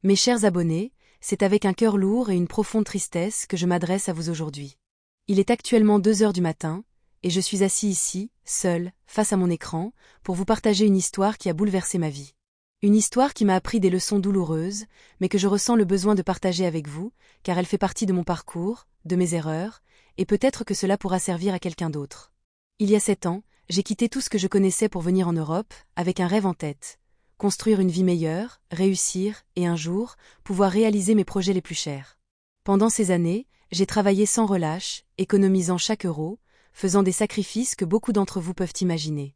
Mes chers abonnés, c'est avec un cœur lourd et une profonde tristesse que je m'adresse à vous aujourd'hui. Il est actuellement 2 heures du matin, et je suis assis ici, seul, face à mon écran, pour vous partager une histoire qui a bouleversé ma vie. Une histoire qui m'a appris des leçons douloureuses, mais que je ressens le besoin de partager avec vous, car elle fait partie de mon parcours, de mes erreurs, et peut-être que cela pourra servir à quelqu'un d'autre. Il y a 7 ans, j'ai quitté tout ce que je connaissais pour venir en Europe, avec un rêve en tête. Construire une vie meilleure, réussir, et un jour, pouvoir réaliser mes projets les plus chers. Pendant ces années, j'ai travaillé sans relâche, économisant chaque euro, faisant des sacrifices que beaucoup d'entre vous peuvent imaginer.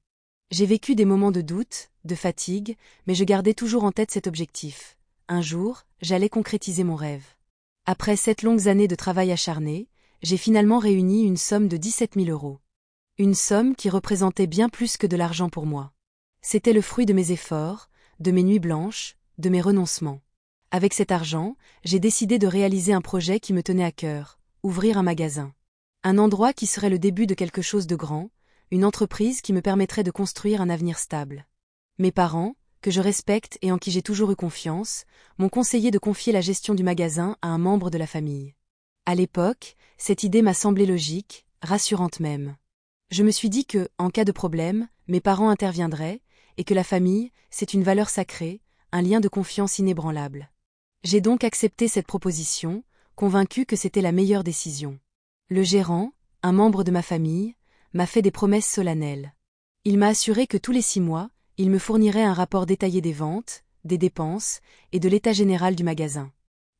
J'ai vécu des moments de doute, de fatigue, mais je gardais toujours en tête cet objectif. Un jour, j'allais concrétiser mon rêve. Après 7 longues années de travail acharné, j'ai finalement réuni une somme de 17 000 euros. Une somme qui représentait bien plus que de l'argent pour moi. C'était le fruit de mes efforts, de mes nuits blanches, de mes renoncements. Avec cet argent, j'ai décidé de réaliser un projet qui me tenait à cœur, ouvrir un magasin. Un endroit qui serait le début de quelque chose de grand, une entreprise qui me permettrait de construire un avenir stable. Mes parents, que je respecte et en qui j'ai toujours eu confiance, m'ont conseillé de confier la gestion du magasin à un membre de la famille. À l'époque, cette idée m'a semblé logique, rassurante même. Je me suis dit que, en cas de problème, mes parents interviendraient, et que la famille, c'est une valeur sacrée, un lien de confiance inébranlable. J'ai donc accepté cette proposition, convaincu que c'était la meilleure décision. Le gérant, un membre de ma famille, m'a fait des promesses solennelles. Il m'a assuré que tous les 6 mois, il me fournirait un rapport détaillé des ventes, des dépenses et de l'état général du magasin.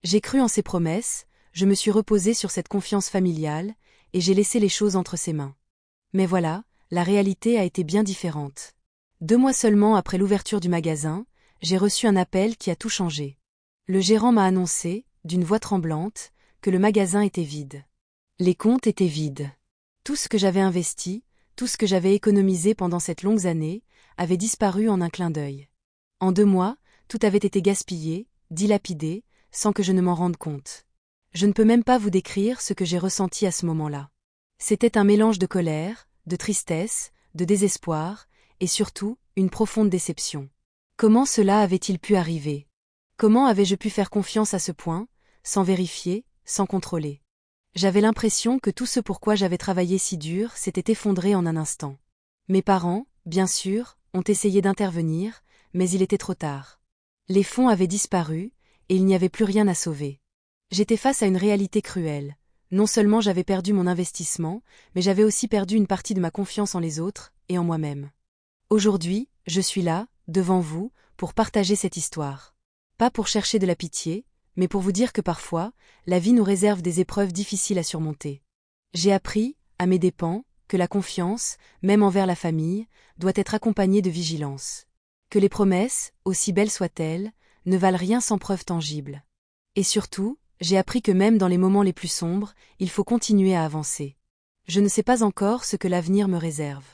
J'ai cru en ses promesses, je me suis reposé sur cette confiance familiale, et j'ai laissé les choses entre ses mains. Mais voilà, la réalité a été bien différente. 2 mois seulement après l'ouverture du magasin, j'ai reçu un appel qui a tout changé. Le gérant m'a annoncé, d'une voix tremblante, que le magasin était vide. Les comptes étaient vides. Tout ce que j'avais investi, tout ce que j'avais économisé pendant cette longue année, avait disparu en un clin d'œil. En 2 mois, tout avait été gaspillé, dilapidé, sans que je ne m'en rende compte. Je ne peux même pas vous décrire ce que j'ai ressenti à ce moment-là. C'était un mélange de colère, de tristesse, de désespoir, et surtout, une profonde déception. Comment cela avait-il pu arriver? Comment avais-je pu faire confiance à ce point, sans vérifier, sans contrôler? J'avais l'impression que tout ce pourquoi j'avais travaillé si dur s'était effondré en un instant. Mes parents, bien sûr, ont essayé d'intervenir, mais il était trop tard. Les fonds avaient disparu, et il n'y avait plus rien à sauver. J'étais face à une réalité cruelle. Non seulement j'avais perdu mon investissement, mais j'avais aussi perdu une partie de ma confiance en les autres, et en moi-même. Aujourd'hui, je suis là, devant vous, pour partager cette histoire. Pas pour chercher de la pitié, mais pour vous dire que parfois, la vie nous réserve des épreuves difficiles à surmonter. J'ai appris, à mes dépens, que la confiance, même envers la famille, doit être accompagnée de vigilance. Que les promesses, aussi belles soient-elles, ne valent rien sans preuve tangible. Et surtout, j'ai appris que même dans les moments les plus sombres, il faut continuer à avancer. Je ne sais pas encore ce que l'avenir me réserve.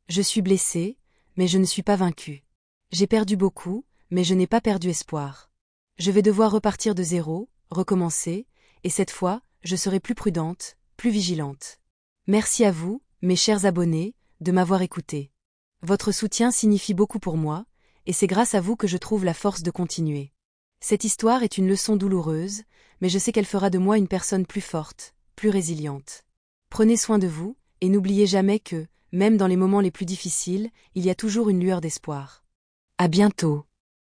Je suis blessé, mais je ne suis pas vaincu. J'ai perdu beaucoup, mais je n'ai pas perdu espoir. Je vais devoir repartir de zéro, recommencer, et cette fois, je serai plus prudente, plus vigilante. Merci à vous, mes chers abonnés, de m'avoir écouté. Votre soutien signifie beaucoup pour moi, et c'est grâce à vous que je trouve la force de continuer. Cette histoire est une leçon douloureuse, mais je sais qu'elle fera de moi une personne plus forte, plus résiliente. Prenez soin de vous, et n'oubliez jamais que, même dans les moments les plus difficiles, il y a toujours une lueur d'espoir. À bientôt.